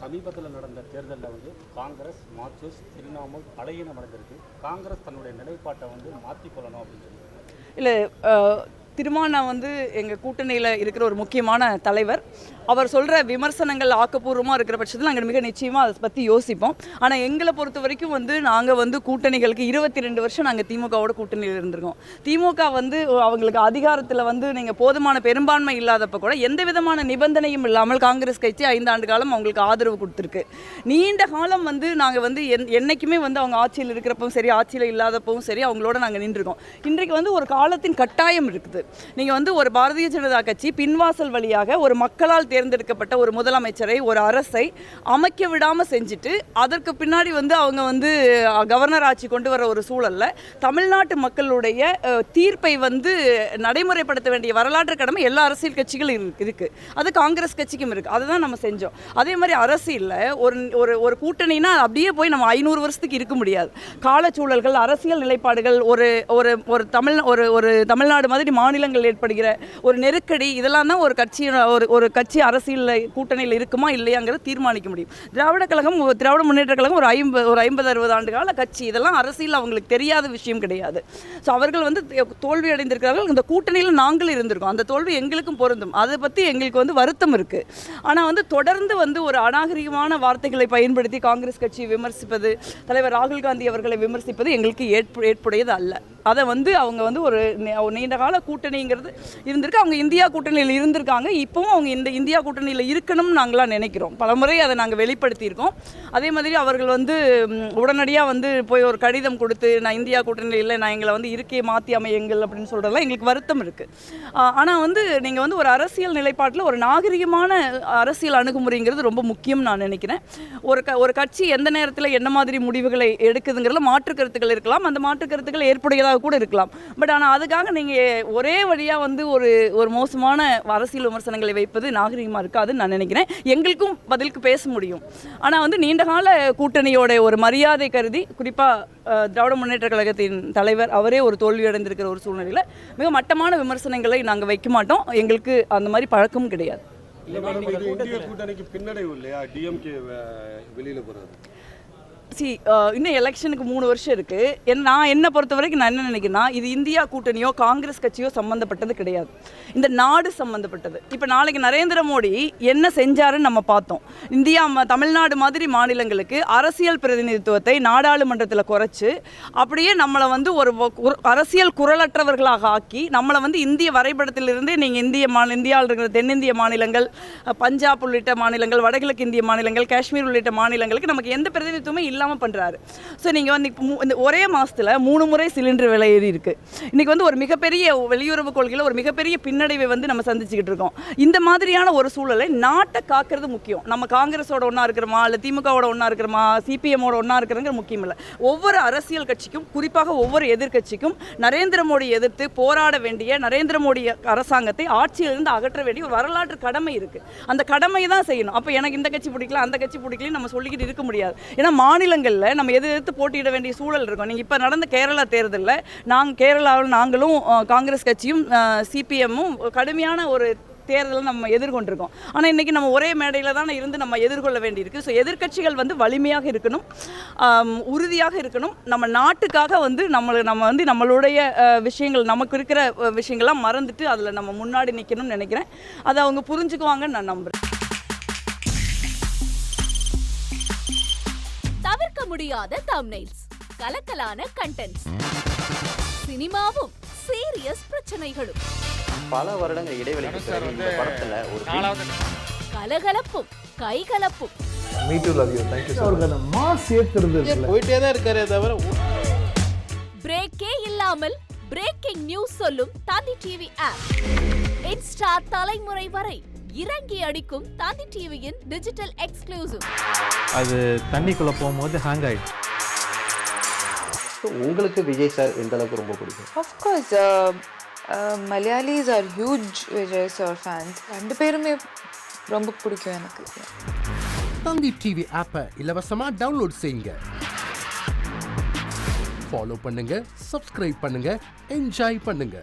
சமீபத்தில் நடந்த தேர்தலில் வந்து காங்கிரஸ், மார்க்சிஸ்ட், திரிணாமுல் பலகீனம் அடைந்திருக்கு. காங்கிரஸ் தன்னுடைய நிலைப்பாட்டை வந்து மாற்றிக்கொள்ளணும் அப்படின்னு சொல்லி இல்லை, திருமானா வந்து எங்கள் கூட்டணியில் இருக்கிற ஒரு முக்கியமான தலைவர். அவர் சொல்கிற விமர்சனங்கள் ஆக்கப்பூர்வமாக இருக்கிற பட்சத்தில் நாங்கள் மிக நிச்சயமாக அதை பற்றி யோசிப்போம். ஆனால் எங்களை பொறுத்த வரைக்கும் வந்து நாங்கள் வந்து கூட்டணிகளுக்கு 22 வருஷம் நாங்கள் திமுகவோட கூட்டணியில் இருந்திருக்கோம். திமுக வந்து அவங்களுக்கு அதிகாரத்தில் வந்து நீங்கள் போதுமான பெரும்பான்மை இல்லாதப்போ கூட எந்த விதமான நிபந்தனையும் இல்லாமல் காங்கிரஸ் கட்சி 5 ஆண்டு காலம் அவங்களுக்கு ஆதரவு கொடுத்துருக்கு. நீண்ட காலம் வந்து நாங்கள் வந்து என்றைக்குமே வந்து அவங்க ஆட்சியில் இருக்கிறப்பவும் சரி, ஆட்சியில் இல்லாதப்பவும் சரி, அவங்களோட நாங்கள் நின்றுருக்கோம். இன்றைக்கு வந்து ஒரு காலத்தின் கட்டாயம் இருக்குது. நீங்கள் வந்து ஒரு பாரதிய ஜனதா கட்சி பின்வாசல் வழியாக ஒரு மக்களால் தேர்ந்தெடுக்கப்பட்ட ஒரு முதலமைச்சரை, ஒரு அரசை அமைக்க விடாமல் செஞ்சுட்டு அதற்கு பின்னாடி வந்து அவங்க வந்து கவர்னர் ஆட்சி கொண்டு வர ஒரு சூழலில் தமிழ்நாட்டு மக்களுடைய தீர்ப்பை வந்து நடைமுறைப்படுத்த வேண்டிய வரலாற்று கடமை எல்லா அரசியல் கட்சிகளும் இருக்குது. அது காங்கிரஸ் கட்சிக்கும் இருக்குது. அதுதான் நம்ம செஞ்சோம். அதே மாதிரி அரசியலில் ஒரு ஒரு கூட்டணினா அப்படியே போய் நம்ம 500 வருஷத்துக்கு இருக்க முடியாது. காலச்சூழல்கள், அரசியல் நிலைப்பாடுகள், ஒரு ஒரு ஒரு தமிழ்நாடு மாதிரி மாநிலங்கள் ஏற்படுகிற ஒரு நெருக்கடி, இதெல்லாம் தான் ஒரு கட்சி அரசியல் கூட்டணியில் இருக்குமா இல்லையாங்கிறத தீர்மானிக்க முடியும். திராவிட முன்னேற்ற கழகம் ஒரு 50-60 ஆண்டு கால கட்சி. இதெல்லாம் அரசியல் அவங்களுக்கு தெரியாத விஷயம் கிடையாது. ஸோ அவர்கள் வந்து தோல்வி அடைந்திருக்கிறார்கள். இந்த கூட்டணியில் நாங்கள் இருந்திருக்கோம். அந்த தோல்வி எங்களுக்கும் பொருந்தும். அதை பற்றி எங்களுக்கு வந்து வருத்தம் இருக்குது. ஆனால் வந்து தொடர்ந்து வந்து ஒரு அநாகரிகமான வார்த்தைகளை பயன்படுத்தி காங்கிரஸ் கட்சியை விமர்சிப்பது, தலைவர் ராகுல் காந்தி அவர்களை விமர்சிப்பது எங்களுக்கு ஏற்புடையது அல்ல. அதை வந்து அவங்க வந்து ஒரு நீண்ட கால கூட்டணிங்கிறது இருந்திருக்கு. அவங்க இந்தியா கூட்டணியில் இருந்திருக்காங்க. இப்போவும் அவங்க இந்த இந்தியா கூட்டணியில் இருக்கணும்னு நாங்களாம் நினைக்கிறோம். பலமுறை அதை நாங்கள் வெளிப்படுத்தியிருக்கோம். அதே மாதிரி அவர்கள் வந்து உடனடியாக வந்து போய் ஒரு கடிதம் கொடுத்து, நான் இந்தியா கூட்டணியில் இல்லை, நான் எங்களை வந்து இருக்கையை மாற்றி அமையுங்கள் அப்படின்னு சொல்கிறதெல்லாம் எங்களுக்கு வருத்தம் இருக்குது. ஆனால் வந்து நீங்கள் வந்து ஒரு அரசியல் நிலைப்பாட்டில் ஒரு நாகரிகமான அரசியல் அணுகுமுறைங்கிறது ரொம்ப முக்கியம் நான் நினைக்கிறேன். ஒரு கட்சி எந்த நேரத்தில் என்ன மாதிரி முடிவுகளை எடுக்குதுங்கிறதுல மாற்று கருத்துக்கள் இருக்கலாம். அந்த மாற்று கருத்துக்கள் ஏற்புடையதாக கூட இருக்கலாம். பட் ஆனால் அதுக்காக நீங்கள் ஒரே வழியாக வந்து ஒரு மோசமான அரசியல் விமர்சனங்களை வைப்பது நாகரிகமாக இருக்காதுன்னு நான் நினைக்கிறேன். எங்களுக்கும் பதிலுக்கு பேச முடியும். ஆனால் வந்து நீண்டகால கூட்டணியோட ஒரு மரியாதை கருதி, குறிப்பாக திராவிட முன்னேற்ற கழகத்தின் தலைவர் அவரே ஒரு தோல்வியடைந்திருக்கிற ஒரு சூழ்நிலையில் மிக மட்டமான விமர்சனங்களை நாங்கள் வைக்க மாட்டோம். எங்களுக்கு அந்த மாதிரி பழக்கமும் கிடையாது. கூட்டணிக்கு பின்னடைவு இல்லையா டிஎம்கே வெளியில போறது? இன்னும் எலெக்ஷனுக்கு 3 வருஷம் இருக்குது. நான் என்னை பொறுத்த வரைக்கும் நான் என்ன நினைக்கிறேன்னா, இது இந்தியா கூட்டணியோ காங்கிரஸ் கட்சியோ சம்மந்தப்பட்டது கிடையாது. இந்த நாடு சம்மந்தப்பட்டது. இப்போ நாளைக்கு நரேந்திர மோடி என்ன செஞ்சாருன்னு நம்ம பார்த்தோம். தமிழ்நாடு மாதிரி மாநிலங்களுக்கு அரசியல் பிரதிநிதித்துவத்தை நாடாளுமன்றத்தில் குறைச்சி, அப்படியே நம்மளை வந்து ஒரு அரசியல் குரலற்றவர்களாக ஆக்கி, நம்மளை வந்து இந்திய வரைபடத்திலிருந்தே நீங்கள் இந்தியாவில் இருக்கிற தென்னிந்திய மாநிலங்கள், பஞ்சாப் உள்ளிட்ட மாநிலங்கள், வடகிழக்கு இந்திய மாநிலங்கள், காஷ்மீர் உள்ளிட்ட மாநிலங்களுக்கு நமக்கு எந்த பிரதிநிதித்துவமே இல்லாமல் பண்ணுறாரு. ஸோ நீங்கள் வந்து இந்த ஒரே மாதத்தில் 3 முறை சிலிண்டர் விலை ஏறி இருக்குது. இன்றைக்கி வந்து ஒரு மிகப்பெரிய வெளியுறவு கொள்கையில் ஒரு மிகப்பெரிய பின்னடைவை வந்து நம்ம சந்திச்சுக்கிட்டு இருக்கோம். இந்த மாதிரியான ஒரு சூழலை நாட்டை காக்கிறது முக்கியம். நம்ம காங்கிரஸோட ஒன்றா இருக்கிறோமா, இல்லை திமுகவோட ஒன்றா இருக்கிறோமா, சிபிஎம்மோட ஒன்றா இருக்கிறங்கிற முக்கியம் இல்லை. ஒவ்வொரு அரசியல் கட்சிக்கும், குறிப்பாக ஒவ்வொரு எதிர்கட்சிக்கும் நரேந்திர மோடி எதிர்த்து போராட வேண்டிய, நரேந்திர மோடி அரசாங்கத்தை ஆட்சியிலிருந்து அகற்ற வேண்டிய ஒரு வரலாற்று கடமை இருக்குது. அந்த கடமை தான் செய்யணும். அப்போ எனக்கு இந்த கட்சி பிடிக்கல, அந்த கட்சி பிடிக்கலன்னு நம்ம சொல்லிக்கிட்டு இருக்க முடியாது. ஏன்னா மாநிலங்களில் நம்ம எதிர்த்து போட்டியிட வேண்டிய சூழல் இருக்கும். நீங்கள் இப்போ நடந்த கேரளா தேர்தலில் கேரளாவில் நாங்களும் காங்கிரஸ் கட்சியும் சிபிஎம்மும் கடுமையான ஒரு தேர்தலை நம்ம எதிர்கொண்டிருக்கோம். ஆனால் இன்றைக்கி நம்ம ஒரே மேடையில் தான் இருந்து நம்ம எதிர்கொள்ள வேண்டியிருக்கு. ஸோ எதிர்கட்சிகள் வந்து வலிமையாக இருக்கணும், உறுதியாக இருக்கணும். நம்ம நாட்டுக்காக வந்து நம்ம வந்து நம்மளுடைய விஷயங்கள், நமக்கு இருக்கிற விஷயங்கள்லாம் மறந்துட்டு அதில் நம்ம முன்னாடி நிற்கணும்னு நினைக்கிறேன். அதை அவங்க புரிஞ்சுக்குவாங்கன்னு நான் நம்புகிறேன். தவிர்க்க முடியாத தம்ப்நெயில்ஸ், கலக்கலான கண்டென்ட்ஸ், சினிமாவும் சீரியஸ் பிரச்சனைகளும், பல வருடங்கள் இடைவெளிக்கு பிறகு இந்த படத்துல ஒரு கலகலப்பும் கைகலப்பும், me too love you thank you அவர்களை மாஸ் ஏத்துறது இல்ல, போயிட்டே தான் இருக்காரே தவிர பிரேக்கே இல்லாமல் பிரேக்கிங் நியூஸ் சொல்லும் தந்தி டிவி ஆப். இன்ஸ்டா தலைமுறை வரை இறங்கி அடிக்கும் தந்தி டிவியின் டிஜிட்டல் எக்ஸ்க்ளூசிவ். அது தண்ணிக்குள்ள போகும்போது ஹேங் ஆயிடுச்சு. உங்களுக்கு விஜய் சார் எந்த அளவுக்கு ரொம்ப பிடிக்கும்? Of course, Malayalis are huge Vijay sir fans. ரெண்டு பேருமே ரொம்ப பிடிக்கும் எனக்கு. தந்தி டிவி ஆப்பை இலவசமா டவுன்லோட் செய்யுங்க, ஃபாலோ பண்ணுங்க, சப்ஸ்கிரைப் பண்ணுங்க, என்ஜாய் பண்ணுங்க.